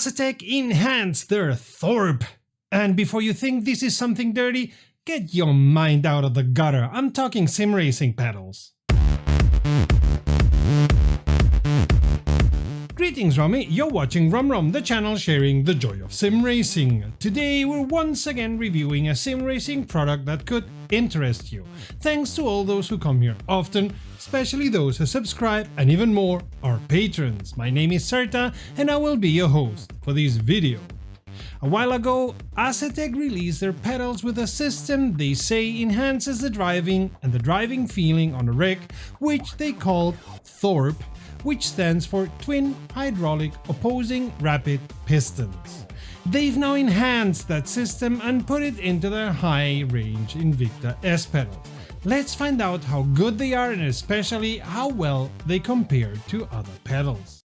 Asetek enhanced their Thorpe. And before you think this is something dirty, get your mind out of the gutter. I'm talking sim racing pedals. Greetings Romy, you're watching WromWrom, the channel sharing the joy of sim racing. Today we're once again reviewing a sim racing product that could interest you. Thanks to all those who come here often, especially those who subscribe, and even more, our patrons. My name is Serta and I will be your host for this video. A while ago, Asetek released their pedals with a system they say enhances the driving and the driving feeling on a rig, which they called Thorpe, which stands for Twin Hydraulic Opposing Rapid Pistons. They've now enhanced that system and put it into their high-range Invicta S pedals. Let's find out how good they are and especially how well they compare to other pedals.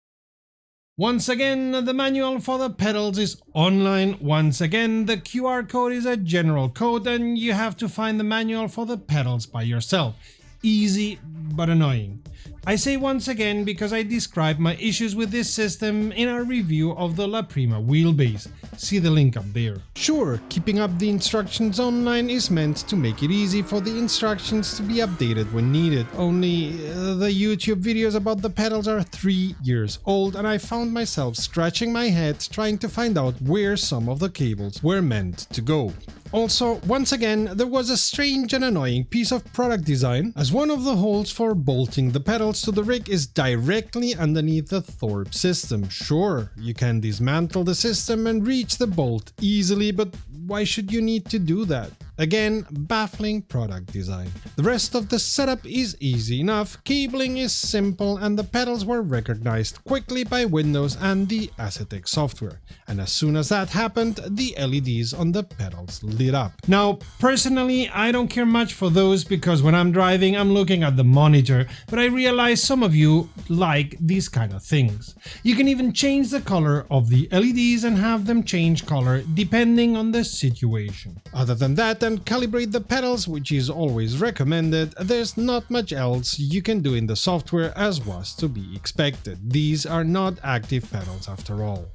Once again, the manual for the pedals is online. Once again, the QR code is a general code and you have to find the manual for the pedals by yourself. Easy but annoying. I say once again because I described my issues with this system in our review of the La Prima wheelbase. See the link up there. Sure, keeping up the instructions online is meant to make it easy for the instructions to be updated when needed, only the YouTube videos about the pedals are 3 years old and I found myself scratching my head trying to find out where some of the cables were meant to go. Also, once again, there was a strange and annoying piece of product design, as one of the holes for bolting the pedals to the rig is directly underneath the Thorpe system. Sure, you can dismantle the system and reach the bolt easily, but why should you need to do that? Again, baffling product design. The rest of the setup is easy enough, cabling is simple and the pedals were recognized quickly by Windows and the Asetek software. And as soon as that happened, the LEDs on the pedals lit up. Now, personally, I don't care much for those because when I'm driving, I'm looking at the monitor, but I realize some of you like these kind of things. You can even change the color of the LEDs and have them change color depending on the situation. Other than that, and calibrate the pedals, which is always recommended, there's not much else you can do in the software as was to be expected. These are not active pedals after all.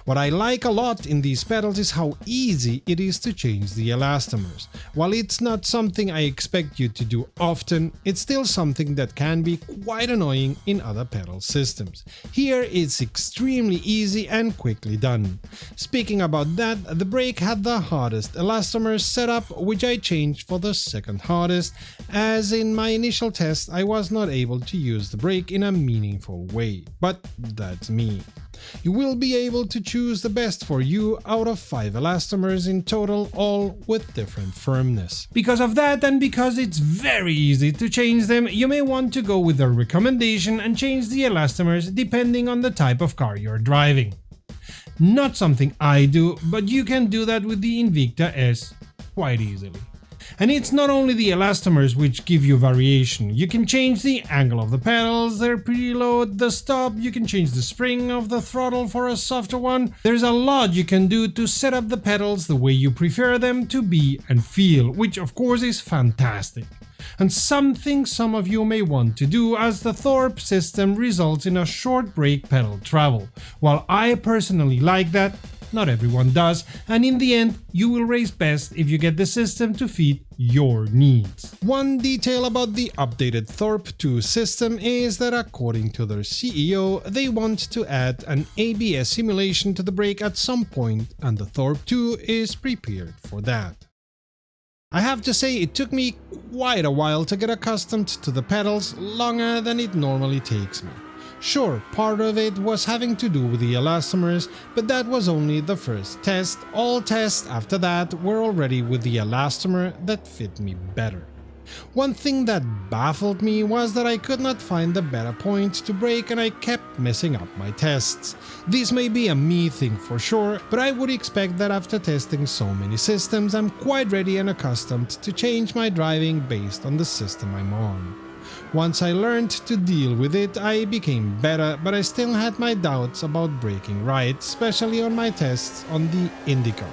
What I like a lot in these pedals is how easy it is to change the elastomers. While it's not something I expect you to do often, it's still something that can be quite annoying in other pedal systems. Here it's extremely easy and quickly done. Speaking about that, the brake had the hardest elastomers set up, which I changed for the second hardest, as in my initial test I was not able to use the brake in a meaningful way. But that's me. You will be able to choose the best for you out of 5 elastomers in total, all with different firmness. Because of that and because it's very easy to change them, you may want to go with a recommendation and change the elastomers depending on the type of car you're driving. Not something I do, but you can do that with the Invicta S quite easily. And it's not only the elastomers which give you variation. You can change the angle of the pedals, their preload, the stop, you can change the spring of the throttle for a softer one. There's a lot you can do to set up the pedals the way you prefer them to be and feel, which of course is fantastic. And something some of you may want to do, as the Thorpe system results in a short brake pedal travel. While I personally like that, not everyone does, and in the end, you will race best if you get the system to fit your needs. One detail about the updated Thorpe 2 system is that according to their CEO, they want to add an ABS simulation to the brake at some point, and the Thorpe 2 is prepared for that. I have to say it took me quite a while to get accustomed to the pedals, longer than it normally takes me. Sure, part of it was having to do with the elastomers, but that was only the first test. All tests after that were already with the elastomer that fit me better. One thing that baffled me was that I could not find the better point to brake and I kept messing up my tests. This may be a me thing for sure, but I would expect that after testing so many systems, I'm quite ready and accustomed to change my driving based on the system I'm on. Once I learned to deal with it, I became better, but I still had my doubts about braking right, especially on my tests on the IndyCar.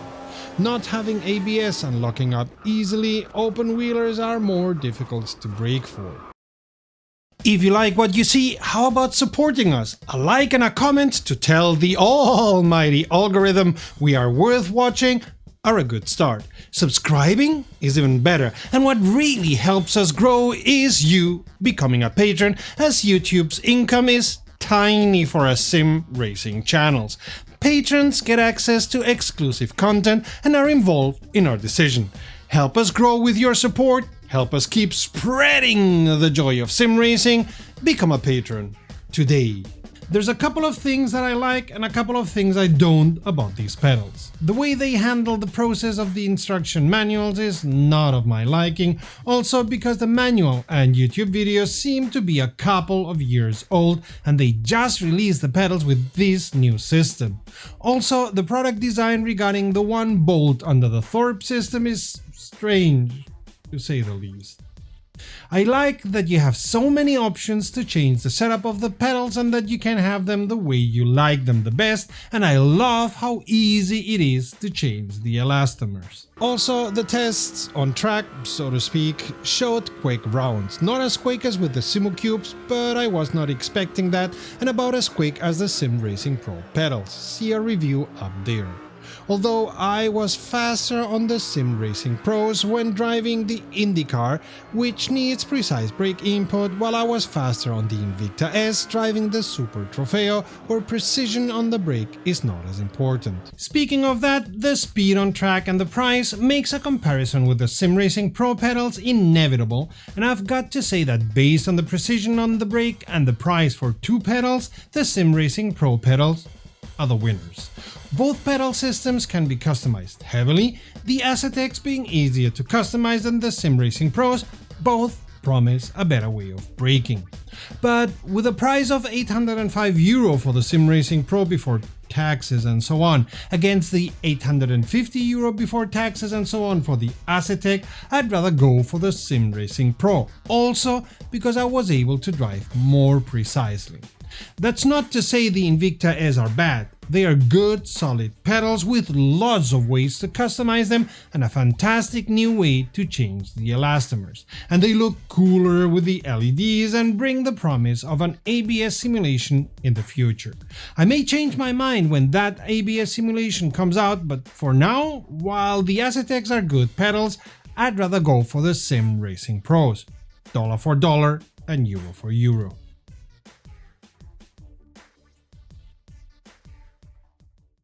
Not having ABS and locking up easily, open wheelers are more difficult to brake for. If you like what you see, how about supporting us? A like and a comment to tell the almighty algorithm we are worth watching are a good start. Subscribing is even better, and what really helps us grow is you becoming a patron, as YouTube's income is tiny for a sim racing channels. Patrons get access to exclusive content and are involved in our decision. Help us grow with your support, help us keep spreading the joy of sim racing. Become a patron today. There's a couple of things that I like and a couple of things I don't about these pedals. The way they handle the process of the instruction manuals is not of my liking, also because the manual and YouTube videos seem to be a couple of years old and they just released the pedals with this new system. Also, the product design regarding the one bolt under the Thorpe system is strange, to say the least. I like that you have so many options to change the setup of the pedals and that you can have them the way you like them the best, and I love how easy it is to change the elastomers. Also, the tests on track, so to speak, showed quick rounds. Not as quick as with the Simu Cubes, but I was not expecting that, and about as quick as the Sim Racing Pro pedals. See a review up there. Although I was faster on the Sim Racing Pros when driving the IndyCar, which needs precise brake input, while I was faster on the Invicta S driving the Super Trofeo, where precision on the brake is not as important. Speaking of that, the speed on track and the price makes a comparison with the Sim Racing Pro pedals inevitable, and I've got to say that based on the precision on the brake and the price for two pedals, the Sim Racing Pro pedals are the winners. Both pedal systems can be customized heavily, the Asetek's being easier to customize than the Sim Racing Pros. Both promise a better way of braking. But with a price of €805 for the Sim Racing Pro before taxes and so on, against the €850 before taxes and so on for the Asetek, I'd rather go for the Sim Racing Pro, also because I was able to drive more precisely. That's not to say the Invicta S are bad. They are good, solid pedals with lots of ways to customize them and a fantastic new way to change the elastomers. And they look cooler with the LEDs and bring the promise of an ABS simulation in the future. I may change my mind when that ABS simulation comes out, but for now, while the Aseteks are good pedals, I'd rather go for the Sim Racing Pros. Dollar for dollar and euro for euro.